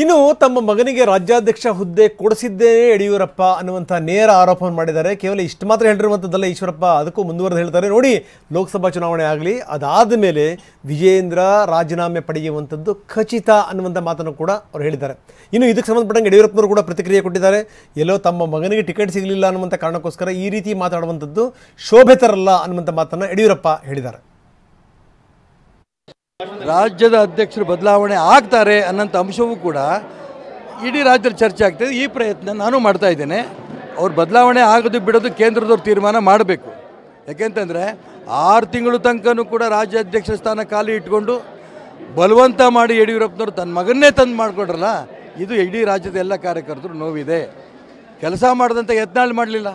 ಇನ್ನು ತಮ್ಮ ಮಗನಿಗೆ ರಾಜ್ಯಾಧ್ಯಕ್ಷ ಹುದ್ದೆ ಕೊಡಿಸಿದ್ದೇನೆ ಯಡಿಯೂರಪ್ಪ ಅನ್ನುವಂಥ ನೇರ ಆರೋಪವನ್ನು ಮಾಡಿದ್ದಾರೆ. ಕೇವಲ ಇಷ್ಟು ಮಾತ್ರ ಹೇಳಿರುವಂಥದ್ದಲ್ಲ ಈಶ್ವರಪ್ಪ, ಅದಕ್ಕೂ ಮುಂದುವರೆದು ಹೇಳ್ತಾರೆ. ನೋಡಿ, ಲೋಕಸಭಾ ಚುನಾವಣೆ ಆಗಲಿ, ಅದಾದ ಮೇಲೆ ವಿಜಯೇಂದ್ರ ರಾಜೀನಾಮೆ ಪಡೆಯುವಂಥದ್ದು ಖಚಿತ ಅನ್ನುವಂಥ ಮಾತನ್ನು ಕೂಡ ಅವರು ಹೇಳಿದ್ದಾರೆ. ಇನ್ನು ಇದಕ್ಕೆ ಸಂಬಂಧಪಟ್ಟಂಗೆ ಯಡಿಯೂರಪ್ಪನವರು ಕೂಡ ಪ್ರತಿಕ್ರಿಯೆ ಕೊಟ್ಟಿದ್ದಾರೆ. ಎಲ್ಲೋ ತಮ್ಮ ಮಗನಿಗೆ ಟಿಕೆಟ್ ಸಿಗಲಿಲ್ಲ ಅನ್ನುವಂಥ ಕಾರಣಕ್ಕೋಸ್ಕರ ಈ ರೀತಿ ಮಾತಾಡುವಂಥದ್ದು ಶೋಭೆ ತರಲ್ಲ ಅನ್ನುವಂಥ ಮಾತನ್ನು ಯಡಿಯೂರಪ್ಪ ಹೇಳಿದ್ದಾರೆ. ರಾಜ್ಯದ ಅಧ್ಯಕ್ಷರು ಬದಲಾವಣೆ ಆಗ್ತಾರೆ ಅನ್ನೋಂಥ ಅಂಶವೂ ಕೂಡ ಇಡೀ ರಾಜ್ಯದಲ್ಲಿ ಚರ್ಚೆ ಆಗ್ತಾಯಿದೆ. ಈ ಪ್ರಯತ್ನ ನಾನು ಮಾಡ್ತಾ ಇದ್ದೇನೆ. ಅವ್ರು ಬದಲಾವಣೆ ಆಗೋದು ಬಿಡೋದು ಕೇಂದ್ರದವ್ರು ತೀರ್ಮಾನ ಮಾಡಬೇಕು. ಯಾಕೆಂತಂದರೆ 6 ತಿಂಗಳು ತನಕನೂ ಕೂಡ ರಾಜ್ಯ ಅಧ್ಯಕ್ಷ ಸ್ಥಾನ ಖಾಲಿ ಇಟ್ಕೊಂಡು ಬಲವಂತ ಮಾಡಿ ಯಡಿಯೂರಪ್ಪನವರು ತನ್ನ ಮಗನ್ನೇ ತಂದು ಮಾಡಿಕೊಡ್ರಲ್ಲ, ಇದು ಇಡೀ ರಾಜ್ಯದ ಎಲ್ಲ ಕಾರ್ಯಕರ್ತರು ನೋವಿದೆ. ಕೆಲಸ ಮಾಡಿದಂಥ ಯತ್ನಾಳ್ ಮಾಡಲಿಲ್ಲ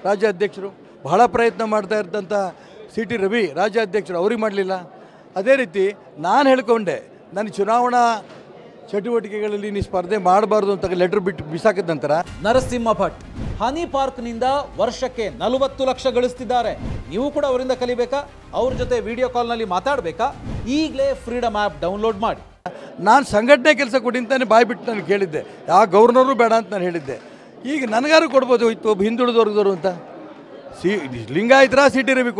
ರಾಜ್ಯ ಅಧ್ಯಕ್ಷರು, ಬಹಳ ಪ್ರಯತ್ನ ಮಾಡ್ತಾ ಇದ್ದಂಥ ಸಿ ಟಿ ರವಿ ರಾಜ್ಯ ಅಧ್ಯಕ್ಷರು ಅವ್ರಿಗೆ ಮಾಡಲಿಲ್ಲ. ಅದೇ ರೀತಿ ನಾನು ಹೇಳ್ಕೊಂಡೆ, ನಾನು ಚುನಾವಣಾ ಚಟುವಟಿಕೆಗಳಲ್ಲಿ ನೀ ಸ್ಪರ್ಧೆ ಮಾಡಬಾರ್ದು ಅಂತ ಲೆಟರ್ ಬಿಟ್ಟು ಬಿಸಾಕಿದ ನಂತರ ನರಸಿಂಹ ಭಟ್ ಹನಿ ಪಾರ್ಕ್ನಿಂದ ವರ್ಷಕ್ಕೆ 40 ಲಕ್ಷ ಗಳಿಸ್ತಿದ್ದಾರೆ. ನೀವು ಕೂಡ ಅವರಿಂದ ಕಲಿಬೇಕಾ? ಅವ್ರ ಜೊತೆ ವಿಡಿಯೋ ಕಾಲ್ನಲ್ಲಿ ಮಾತಾಡಬೇಕಾ? ಈಗಲೇ ಫ್ರೀಡಮ್ ಆ್ಯಪ್ ಡೌನ್ಲೋಡ್ ಮಾಡಿ. ನಾನು ಸಂಘಟನೆ ಕೆಲಸ ಕೊಡಿ ಅಂತಾನೆ ಬಾಯ್ಬಿಟ್ಟು ನಾನು ಕೇಳಿದ್ದೆ. ಯಾವ ಗವರ್ನರು ಬೇಡ ಅಂತ ನಾನು ಹೇಳಿದ್ದೆ. ಈಗ ನನಗಾರು ಕೊಡ್ಬೋದು ಇತ್ತು ಒಬ್ಬ ಹಿಂದುಳಿದವ್ರದವರು ಅಂತ. ಲಿಂಗಾಯತರ ಸಿ ಟಿ ರವಿ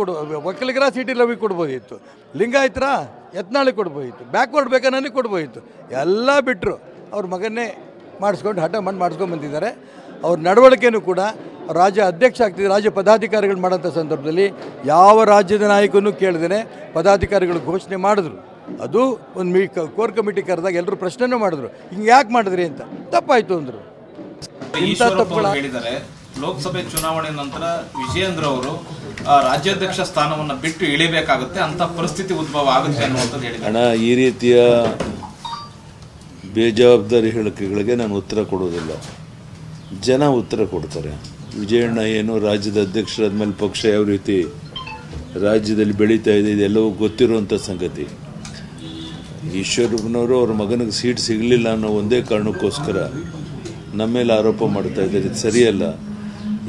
ಒಕ್ಕಲಿಗರ ಸಿ ಟಿ ರವಿ ಕೊಡ್ಬೋದಿತ್ತು, ಲಿಂಗಾಯತರ ಯತ್ನಾಳಿಗೆ ಕೊಡ್ಬೋದಿತ್ತು, ಬ್ಯಾಕ್ವರ್ಡ್ ಬೇಕಾ ನನಗೆ ಕೊಡ್ಬೋದಿತ್ತು. ಎಲ್ಲ ಬಿಟ್ಟರು ಅವ್ರ ಮಗನ್ನೇ ಮಾಡಿಸ್ಕೊಂಡು ಹಠ ಮಾಡಿ ಮಾಡಿಸ್ಕೊಂಡು ಬಂದಿದ್ದಾರೆ. ಅವ್ರ ನಡವಳಿಕೆಯೂ ಕೂಡ ರಾಜ್ಯ ಅಧ್ಯಕ್ಷ ಆಗ್ತಿದೆ, ರಾಜ್ಯ ಪದಾಧಿಕಾರಿಗಳು ಮಾಡೋಂಥ ಸಂದರ್ಭದಲ್ಲಿ ಯಾವ ರಾಜ್ಯದ ನಾಯಕನೂ ಕೇಳಿದೇನೆ ಪದಾಧಿಕಾರಿಗಳು ಘೋಷಣೆ ಮಾಡಿದ್ರು. ಅದು ಒಂದು ಕೋರ್ ಕಮಿಟಿ ಕರೆದಾಗ ಎಲ್ಲರೂ ಪ್ರಶ್ನೆನೂ ಮಾಡಿದ್ರು, ಹಿಂಗೆ ಯಾಕೆ ಮಾಡಿದ್ರಿ ಅಂತ. ತಪ್ಪಾಯಿತು ಅಂದರು. ಇಂಥ ತಪ್ಪುಗಳ ಹೇಳಿದ್ದಾರೆ. ಲೋಕಸಭೆ ಚುನಾವಣೆ ನಂತರ ವಿಜಯೇಂದ್ರ ಅವರು ರಾಜ್ಯಾಧ್ಯಕ್ಷ ಸ್ಥಾನವನ್ನು ಬಿಟ್ಟು ಇಳಿಬೇಕಾಗುತ್ತೆ, ಅಂತ ಪರಿಸ್ಥಿತಿ ಉದ್ಭವ ಆಗುತ್ತೆ ಅನ್ನುವಂಥದ್ದು ಹೇಳಿದ್ದಾರೆ. ಅಣ್ಣ, ಈ ರೀತಿಯ ಬೇಜವಾಬ್ದಾರಿ ಹೇಳಿಕೆಗಳಿಗೆ ನಾನು ಉತ್ತರ ಕೊಡೋದಿಲ್ಲ, ಜನ ಉತ್ತರ ಕೊಡ್ತಾರೆ. ವಿಜಯಣ್ಣ ಏನು ರಾಜ್ಯದ ಅಧ್ಯಕ್ಷರಾದ್ಮೇಲೆ ಪಕ್ಷ ಯಾವ ರೀತಿ ರಾಜ್ಯದಲ್ಲಿ ಬೆಳೀತಾ ಇದೆ ಇದೆಲ್ಲವೂ ಗೊತ್ತಿರುವಂಥ ಸಂಗತಿ. ಈಶ್ವರಪ್ಪನವರು ಅವ್ರ ಮಗನಿಗೆ ಸೀಟ್ ಸಿಗಲಿಲ್ಲ ಅನ್ನೋ ಒಂದೇ ಕಾರಣಕ್ಕೋಸ್ಕರ ನಮ್ಮ ಮೇಲೆ ಆರೋಪ ಮಾಡ್ತಾ ಇದ್ದಾರೆ. ಇದು ಸರಿಯಲ್ಲ.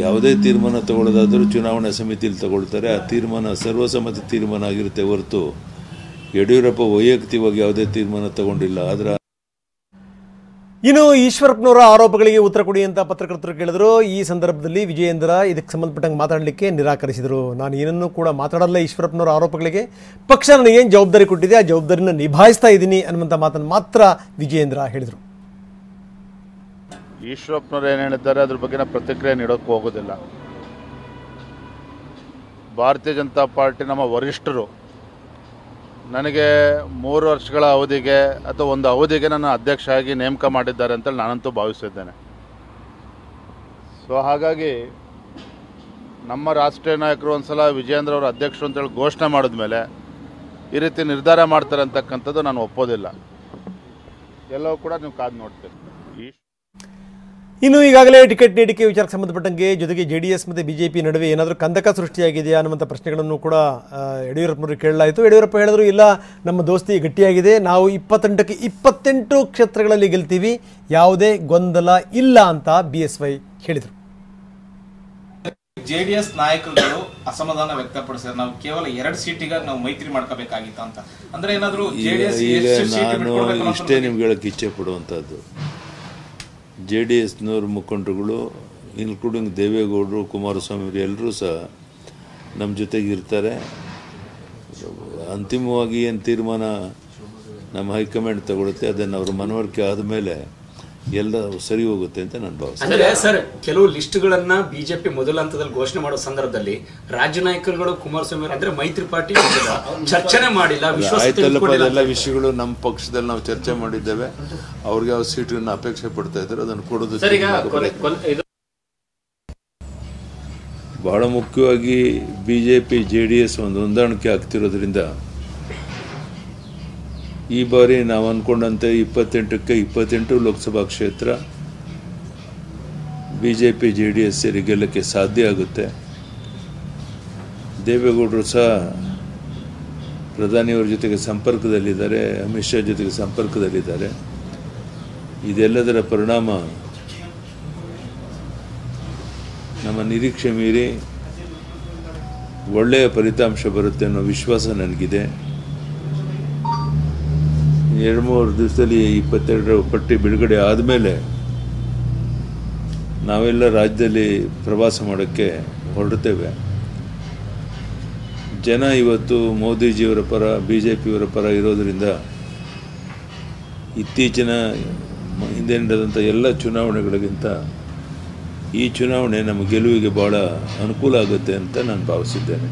ಯಾವುದೇ ತೀರ್ಮಾನ ತಗೊಳ್ಳೋದಾದರೂ ಚುನಾವಣಾ ಸಮಿತಿಯಲ್ಲಿ ತಗೊಳ್ತಾರೆ. ಆ ತೀರ್ಮಾನ ಸರ್ವಸಮ್ಮತಿ ತೀರ್ಮಾನ ಆಗಿರುತ್ತೆ ಹೊರತು ಯಡಿಯೂರಪ್ಪ ವೈಯಕ್ತಿಕವಾಗಿ ಯಾವುದೇ ತೀರ್ಮಾನ ತಗೊಂಡಿಲ್ಲ. ಆದರೆ ಇನ್ನು ಈಶ್ವರಪ್ಪನವರ ಆರೋಪಗಳಿಗೆ ಉತ್ತರ ಕೊಡಿ ಅಂತ ಪತ್ರಕರ್ತರು ಕೇಳಿದ್ರು. ಈ ಸಂದರ್ಭದಲ್ಲಿ ವಿಜಯೇಂದ್ರ ಇದಕ್ಕೆ ಸಂಬಂಧಪಟ್ಟಂಗೆ ಮಾತಾಡಲಿಕ್ಕೆ ನಿರಾಕರಿಸಿದರು. ನಾನು ಏನನ್ನೂ ಕೂಡ ಮಾತಾಡಲ್ಲ ಈಶ್ವರಪ್ಪನವರ ಆರೋಪಗಳಿಗೆ, ಪಕ್ಷ ನನಗೇನು ಜವಾಬ್ದಾರಿ ಕೊಟ್ಟಿದೆ ಆ ಜವಾಬ್ದಾರಿನ ನಿಭಾಯಿಸ್ತಾ ಇದ್ದೀನಿ ಅನ್ನುವಂಥ ಮಾತನ್ನು ಮಾತ್ರ ವಿಜಯೇಂದ್ರ ಹೇಳಿದರು. ಈಶ್ವರಪ್ಪನವ್ರು ಏನು ಹೇಳಿದ್ದಾರೆ ಅದ್ರ ಬಗ್ಗೆ ಪ್ರತಿಕ್ರಿಯೆ ನೀಡೋಕ್ಕೆ ಹೋಗೋದಿಲ್ಲ. ಭಾರತೀಯ ಜನತಾ ಪಾರ್ಟಿ ನಮ್ಮ ವರಿಷ್ಠರು ನನಗೆ 3 ವರ್ಷಗಳ ಅವಧಿಗೆ ಅಥವಾ ಒಂದು ಅವಧಿಗೆ ನನ್ನ ಅಧ್ಯಕ್ಷ ಆಗಿ ನೇಮಕ ಮಾಡಿದ್ದಾರೆ ಅಂತೇಳಿ ನಾನಂತೂ ಭಾವಿಸಿದ್ದೇನೆ. ಸೊ ಹಾಗಾಗಿ ನಮ್ಮ ರಾಷ್ಟ್ರೀಯ ನಾಯಕರು ಒಂದು ಸಲ ವಿಜಯೇಂದ್ರ ಅವರು ಅಧ್ಯಕ್ಷರು ಅಂತೇಳಿ ಘೋಷಣೆ ಮಾಡಿದ ಮೇಲೆ ಈ ರೀತಿ ನಿರ್ಧಾರ ಮಾಡ್ತಾರೆ ಅಂತಕ್ಕಂಥದ್ದು ನಾನು ಒಪ್ಪೋದಿಲ್ಲ. ಎಲ್ಲವೂ ಕೂಡ ನೀವು ಕಾದು ನೋಡ್ತೀರಿ. ಇನ್ನು ಈಗಾಗಲೇ ಟಿಕೆಟ್ ನೀಡಿಕೆ ವಿಚಾರಕ್ಕೆ ಸಂಬಂಧಪಟ್ಟಂಗೆ ಜೊತೆಗೆ JDS ಮತ್ತು BJP ನಡುವೆ ಏನಾದರೂ ಕಂದಕ ಸೃಷ್ಟಿಯಾಗಿದೆಯಾ ಅನ್ನುವಂಥ ಪ್ರಶ್ನೆಗಳನ್ನು ಕೂಡ ಯಡಿಯೂರಪ್ಪನವರು ಕೇಳಲಾಯಿತು. ಯಡಿಯೂರಪ್ಪ ಹೇಳಿದ್ರು, ಇಲ್ಲ, ನಮ್ಮ ದೋಸ್ತಿ ಗಟ್ಟಿಯಾಗಿದೆ, ನಾವು 28ಕ್ಕೆ 28 ಕ್ಷೇತ್ರಗಳಲ್ಲಿ ಗೆಲ್ತೀವಿ, ಯಾವುದೇ ಗೊಂದಲ ಇಲ್ಲ ಅಂತ BSY ಹೇಳಿದರು. JDS ನಾಯಕರುಗಳು ಅಸಮಾಧಾನ ವ್ಯಕ್ತಪಡಿಸಿದ್ರು, ನಾವು ಕೇವಲ 2 ಸೀಟಿಗಾಗಿ ನಾವು ಮೈತ್ರಿ ಮಾಡ್ಕೋಬೇಕಾಗಿತ್ತು ಅಂತ. ಅಂದ್ರೆ ಏನಾದರೂ ನಾನು ಇಷ್ಟೇ ನಿಮ್ಗೆ ಹೇಳಕ್ಕೆ ಇಚ್ಛೆ ಪಡುವಂಥದ್ದು, JDSನವ್ರ ಮುಖಂಡರುಗಳು ಇನ್ಕ್ಲೂಡಿಂಗ್ ದೇವೇಗೌಡರು, ಕುಮಾರಸ್ವಾಮಿ ಎಲ್ಲರೂ ಸಹ ನಮ್ಮ ಜೊತೆಗೆ ಇರ್ತಾರೆ. ಅಂತಿಮವಾಗಿ ಏನು ತೀರ್ಮಾನ ನಮ್ಮ ಹೈಕಮಾಂಡ್ ತಗೊಳುತ್ತೆ ಅದನ್ನು ಅವ್ರ ಮನವರಿಕೆ ಆದಮೇಲೆ ಎಲ್ಲ ಸರಿ ಹೋಗುತ್ತೆ ಅಂತ ನಾನು ಭಾವಿಸ್ತೇನೆ. ಅಂದ್ರೆ ಸರ್, ಕೆಲವು ಲಿಸ್ಟ್ಗಳನ್ನ ಬಿಜೆಪಿ ಮೊದಲ ಹಂತದಲ್ಲಿ ಘೋಷಣೆ ಮಾಡೋ ಸಂದರ್ಭದಲ್ಲಿ ರಾಜ್ಯ ನಾಯಕರುಗಳು ಕುಮಾರಸ್ವಾಮಿ ಅಂದ್ರೆ ಮೈತ್ರಿ ಪಾರ್ಟಿ ಚರ್ಚೆನೆ ಮಾಡಿಲ್ಲ. ಎಲ್ಲ ವಿಷಯಗಳು ನಮ್ಮ ಪಕ್ಷದಲ್ಲಿ ನಾವು ಚರ್ಚೆ ಮಾಡಿದ್ದೇವೆ. ಅವ್ರಿಗೆ ಯಾವ ಸೀಟನ್ನು ಅಪೇಕ್ಷೆ ಪಡ್ತಾ ಇದ್ದಾರೆ ಅದನ್ನು ಕೊಡೋದು. ಬಹಳ ಮುಖ್ಯವಾಗಿ BJP JDS ಒಂದು ಹೊಂದಾಣಿಕೆ ಆಗ್ತಿರೋದ್ರಿಂದ ಈ ಬಾರಿ ನಾವು ಅಂದ್ಕೊಂಡಂತೆ 28ಕ್ಕೆ 28 ಲೋಕಸಭಾ ಕ್ಷೇತ್ರ BJP JDS ಸೇರಿ ಗೆಲ್ಲಕ್ಕೆ ಸಾಧ್ಯ ಆಗುತ್ತೆ. ದೇವೇಗೌಡರು ಸಹ ಪ್ರಧಾನಿಯವರ ಜೊತೆಗೆ ಸಂಪರ್ಕದಲ್ಲಿದ್ದಾರೆ, ಅಮಿತ್ ಶಾ ಜೊತೆಗೆ ಸಂಪರ್ಕದಲ್ಲಿದ್ದಾರೆ. ಇದೆಲ್ಲದರ ಪರಿಣಾಮ ನಮ್ಮ ನಿರೀಕ್ಷೆ ಮೀರಿ ಒಳ್ಳೆಯ ಫಲಿತಾಂಶ ಬರುತ್ತೆ ಅನ್ನೋ ವಿಶ್ವಾಸ ನನಗಿದೆ. 2-3 ದಿವಸದಲ್ಲಿ 22ರ ಪಟ್ಟಿ ಬಿಡುಗಡೆ ಆದಮೇಲೆ ನಾವೆಲ್ಲ ರಾಜ್ಯದಲ್ಲಿ ಪ್ರವಾಸ ಮಾಡೋಕ್ಕೆ ಹೊರಡ್ತೇವೆ. ಜನ ಇವತ್ತು ಮೋದಿಜಿಯವರ ಪರ, BJPಯವರ ಪರ ಇರೋದರಿಂದ ಇತ್ತೀಚಿನ ಹಿಂದೆ ನಡೆದಂಥ ಎಲ್ಲ ಚುನಾವಣೆಗಳಿಗಿಂತ ಈ ಚುನಾವಣೆ ನಮ್ಮ ಗೆಲುವಿಗೆ ಭಾಳ ಅನುಕೂಲ ಆಗುತ್ತೆ ಅಂತ ನಾನು ಭಾವಿಸಿದ್ದೇನೆ.